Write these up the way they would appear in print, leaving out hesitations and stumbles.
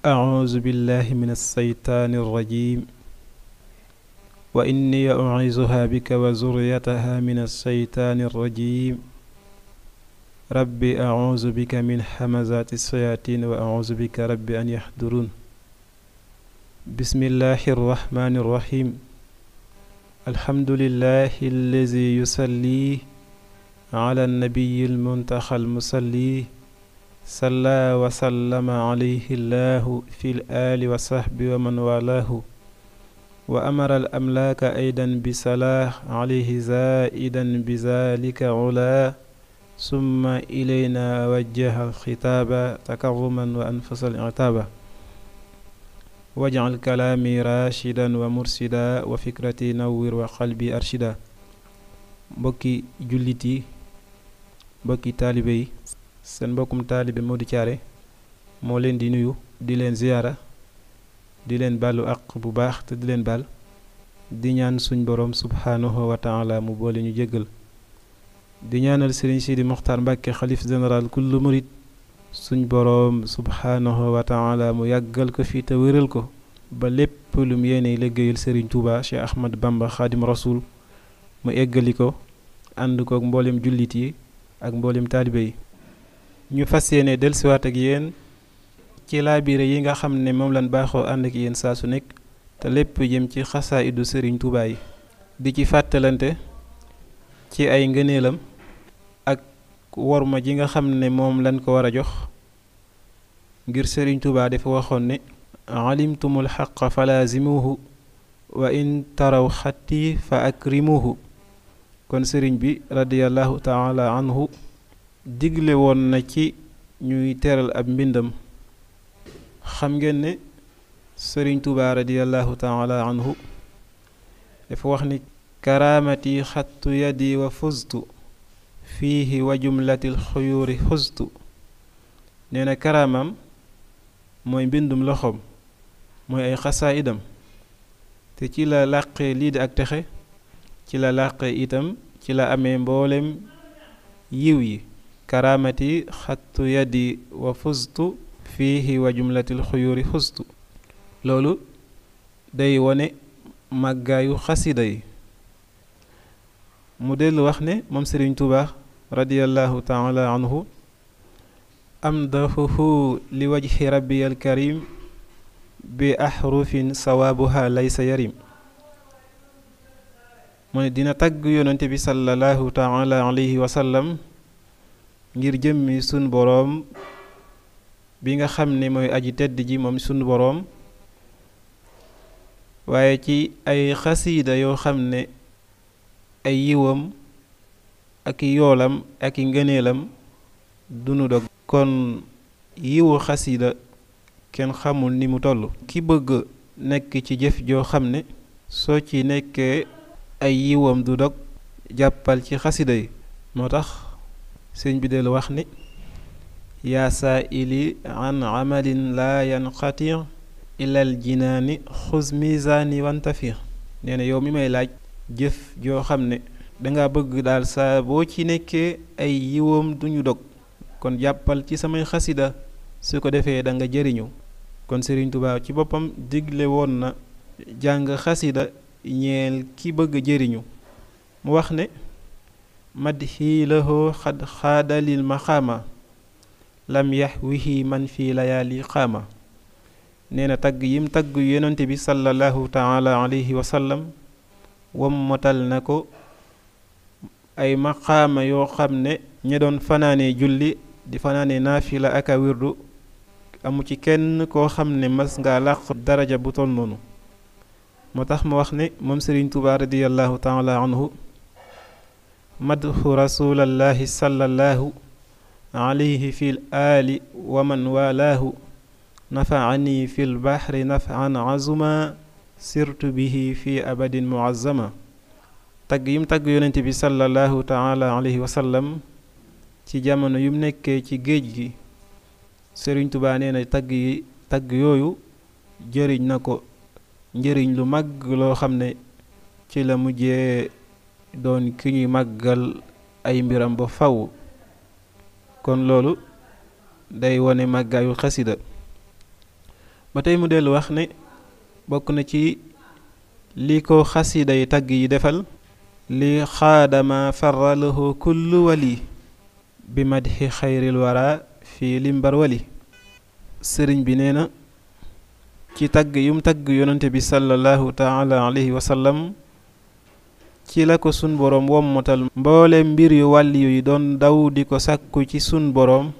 أعوذ بالله من الشيطان الرجيم وإني أعيذها بك وذريتها من الشيطان الرجيم ربي أعوذ بك من همزات الشياطين وأعوذ بك ربي أن يحضرون بسم الله الرحمن الرحيم الحمد لله الذي يصلي على النبي المنتخى المصلي صلى وسلم عليه الله في الآل وصحبه ومن والاه وأمر الأملاك أيضا بصلاة عليه زائدا بذلك علا ثم إلينا وجه الخطاب تكرما وأنفس العتابة واجعل كلامي راشدا ومرشدا وفكرتي نور وقلبي أرشدا mbokki jullit yi mbokki taalibe yi seen mbokkum taalibe Modou Thiaré moo leen di nuyu di leen ziyaara di leen baalu àq bu baax te di leen baal di ñaan suñ boroom subhaanahu wa taala mu boole ñu jéggal di ñaanal Serigne Sidi Mokhtar Mbacke xalif général kullu murid suñ boroom subhaanahu wa taala mu yàggal ko fi te wéral ko ba lépp lu mu yéene liggéeyal Serigne Touba Cheikh Ahmad Bamba Khadim Rasoul mu eggali ko ànd kook mboolem jullit yi ak mboolem taalibe yi ñu fas yéene dellusiwaat ak yéen ci laabire yi nga xam ne moom lañ baaxoo ànd ak yéen saa su nekk te lépp jëm ci xasaa'idu Serigne Touba yi di ci fàttalante ci ay ngëneelam ak worma ji nga xam ne moom lañ ko war a jox ngir Serigne Touba dafa waxoon ne alimtumul xaqa falaazimuhu wa in taraw xatti fa akrimuhu kon sëriñ bi radiyallahu taala anhu digle woon na ci ñuy teral ab mbindam xam ngeen ne sëriñ Tuubaa radiyallahu taala anhu dafa wax ni karaamati xattu yadi wa fuztu fiihi wa jumlatil xuyuuri fuztu nee na karaamam mooy mbindum loxoom mooy ay xasaayidam te ci la làqee lii di ak texe ci la làqee itam ci la amee mboolem yiw yi karaamati xattu yadi wa fustu fiihi wa jumlatil xuyuri fustu loolu day wone màggaayu xasida yi mu dellu wax ne moom Sëriñ Tuubaa radiyallahu taala anhu amdahuhu li wajhi rabbiyal karim bi ahrufin sawaabuha laysa yarim mu ne dina tagg yonante bi sallallahu taala alayhi wa sallam ngir jëmmi sun boroom bi nga xam ne mooy aji tedd ji moom sun boroom waaye ci ay xasiida yoo xam ne ay yiwam ak i yoolam ak i ngëneelam dunu dog kon yiwu xasiida kenn xamul ni mu toll ki bëgg nekk ci jëf joo xam ne soo ci nekkee ay yiwam du dog jàppal ci xasida yi moo tax sëñ bi del wax ni yaa saa ili an amalin laa yanqati ilal jinaani xuz misaani wantafir nee na yow mi may laaj jëf joo xam ne danga bëgg daal saa boo ci nekkee ay yiwam duñu dog kon jàppal ci samay xasida su ko defee da nga jëriñu kon Serigne Touba ci boppam digle woon na jàng xasida ñeel ki bëgg jëriñu mu wax ne madhi lahu xad xaadalil maqaama lam yaxwihi man fi layaali qaama nee na tagg yim tagg yonante bi sallallahu taala alayhi wa sallam wammatal na ko ay maqaama yoo xam ne ña doon fanaane julli di fanaane naafila ak a wirdu amu ci kenn koo xam ne mas nga làq daraja bu toll noonu moo tax ma wax ne moom Sëriñ Tuubaa radiyallahu taala anhu madhu rasulallahi sallallahu alayhi fil aali wa man walaahu nafaani fil bahri nafan azuma sirtu bihi fi abadin muazzama tagg yim tagg yonente bi sallallahu taala alayhi wa sallam ci jamono yum nekkee ci géej gi Sëriñ Tuubaa nee na tagg yooyu jëriñ na ko njëriñ lu mag loo xam ne ci la mujjee doon ki ñuy màggal ay mbiram ba faw kon loolu day wone màggaayu xasida ba tey mu dellu wax ne bokk na ci li ko xasida yi tagg yi defal li xaadama faralahu kullu wali bi madxi xayril wara fii limbar wali sëriñ bi nee na ci tagg yum tagg yonante bi sallallahu taala alayhi wa sallam ci la ko sun boroom wommatal mboole mbir yu wàlli yu doon daw di ko sàkku ci suñ boroom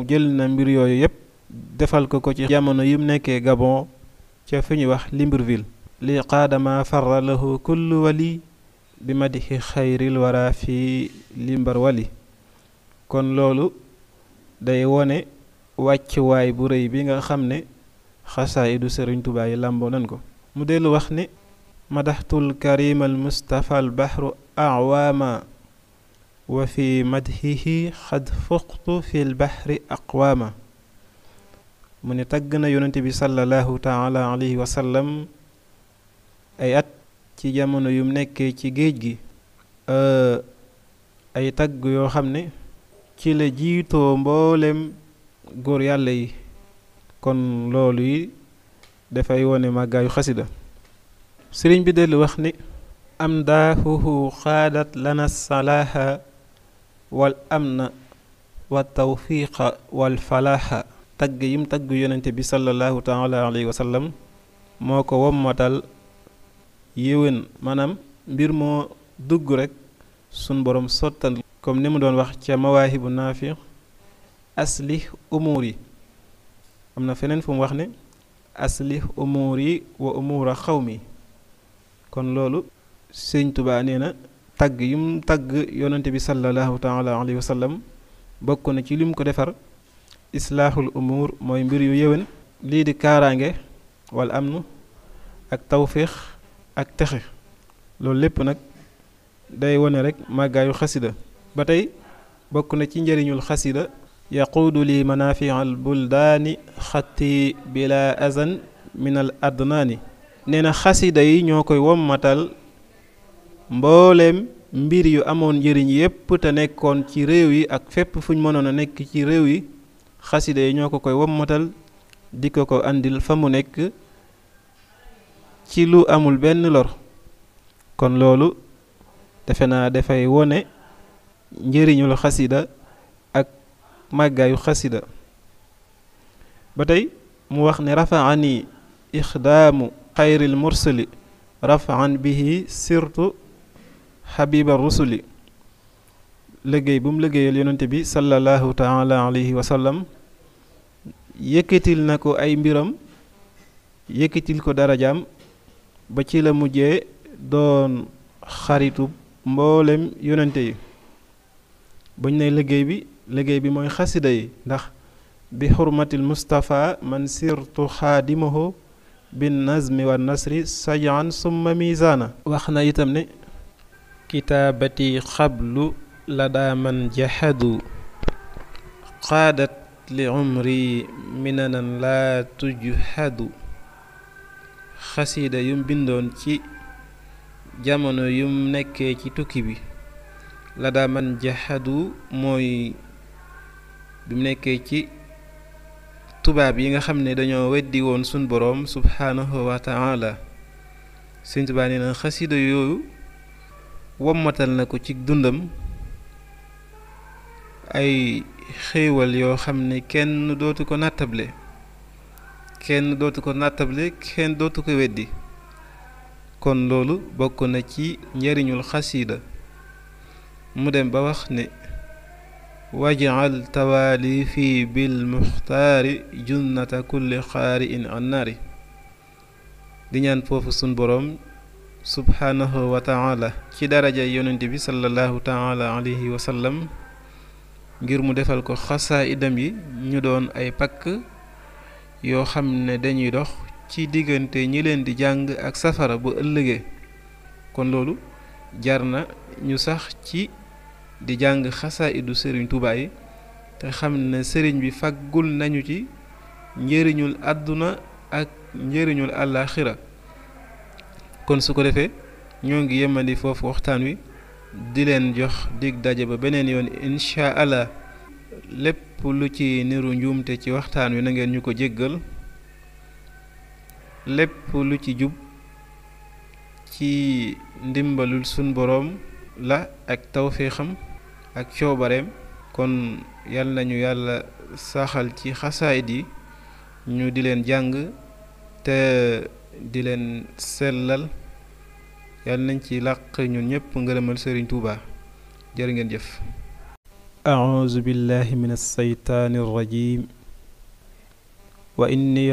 jël na mbir yooyu yépp defal ko ci jamono yum nekkee Gabon ca fi ñuy wax Libreville li qaadama farra lahu kullu wali bi madixi xayril wara fi limbar wali kon loolu day wone wàccuwaay bu rëy bi nga xam ne xasaayidu Sëriñ Tuubaa yi làmboo nan ko mu dellu wax ne madaxtul karim al mustafa al bahru awaama wa fi madxihi xad fuqtu fi l bahri aqwaama mu ne tagg na yonente bi sallallahu taala alayhi wa sallam ay at ci jamono yum nekkee ci géej gi ay tagg yoo xam ne ci la jiitoo mboolem góor yàlla yi kon loolu yi dafay wone màggaayu xasida sëriñ bi dellu wax ni am daahuhu xaadat lana salaaha wal amna wa tawfiqa wal falaaha tagg yim tagg yonente bi sallallahu taala alayhi wa sallam moo ko wommatal yéwén maanaam mbir moo dugg rek sun borom sottal comme ni mu doon wax ca mawaahibu naafi aslih umuur yi am na feneen fu mu wax ne aslih umuur yi wa umuura xawmi kon loolu sëñ Tuubaa nee na tagg yim tagg yonente bi sallallahu taala alayhi wa sallam bokk na ci lim ko defar islaahul umuur mooy mbir yu yéwén lii di kaaraange wal amnu ak tawfiix ak texe loolu lépp nag day wone rek màggaayu xasida ba tey bokk na ci njëriñul xasida yaquudu li manaafial buldaani xatti bila azan min al adnaani nee na xasida yi ñoo koy wommatal mbooleem mbir yu amoon njëriñ yépp te nekkoon ci réew yi ak fépp fuñ mënoon a nekk ci réew yi xasida yi ñoo ko koy wommatal di ko andil fa mu nekk ci lu amul benn lor kon loolu defe naa dafay wone njëriñul xasida ak màggaayu xasida ba tey mu wax ne rafaani ixdaamu xayril mursali rafaan bihi sirtu xabiba rusuli liggéey bu mu liggéeyal yonente bi sallallahu taala alayhi wa sallam yëkkatil na ko ay mbiram yëkkatil ko darajaam ba ci la mujjee doon xaritu mboolem yonente yi buñ ne liggéey bi mooy xasida yi ndax bi xurmatil Mustafa man sirtu xaadimahu bin nazmi wa nasri sajaan summa mizaana wax na itam ne kitaabati xablu la daa man jahadu qaadat li umri minanan laa tujhadu xasida yum bindoon ci jamono yum nekkee ci tukki bi la daa man jahadu mooy bi mu nekkee ci tubaab yi nga xam ne dañoo weddi woon sun boroom subhaanahu wa taala Sëñ Tuubaa nee na xasida yooyu wommatal na ko ci dundam ay xéewal yoo xam ne kenn dootu ko nattable kenn dootu ko weddi kon loolu bokk na ci njariñul xasida mu dem ba wax ne waj'al tawaalifi bil muxtaari junnata kulli xaari'in an naari di ñaan foofu sun boroom subhaanahu wa taala ci daraja yonente bi sallallahu taala alayhi wa sallam ngir mu defal ko xasaayidam yi ñu doon ay pakk yoo xam ne dañuy dox ci diggante ñi leen di jàng ak safara bu ëllëgee kon loolu jar na ñu sax ci di jàng xasaayidu sëriñ Tuubaa yi te xam ne sëriñ bi faggul nañu ci njëriñul àdduna ak njëriñul àllaaxira kon su ko defee ñoo ngi yemandi foofu waxtaan wi di leen jox dig daje ba beneen yoon incha allah lépp lu ci niru njuumte ci waxtaan wi na ngeen ñu ko jéggal lépp lu ci jub ci ndimbalul sun boroom la ak tawfiixam ak coobareem. kon yal nañu yàlla saxal ci xasaayid yi ñu di leen jàng te di leen sellal. yal nañ ci làq ñun ñépp ngërëmal Sëriñ Tuuba. jërë ngeen jëf. a'uuzu billahi min as-saytaani ar-rajiim wa inni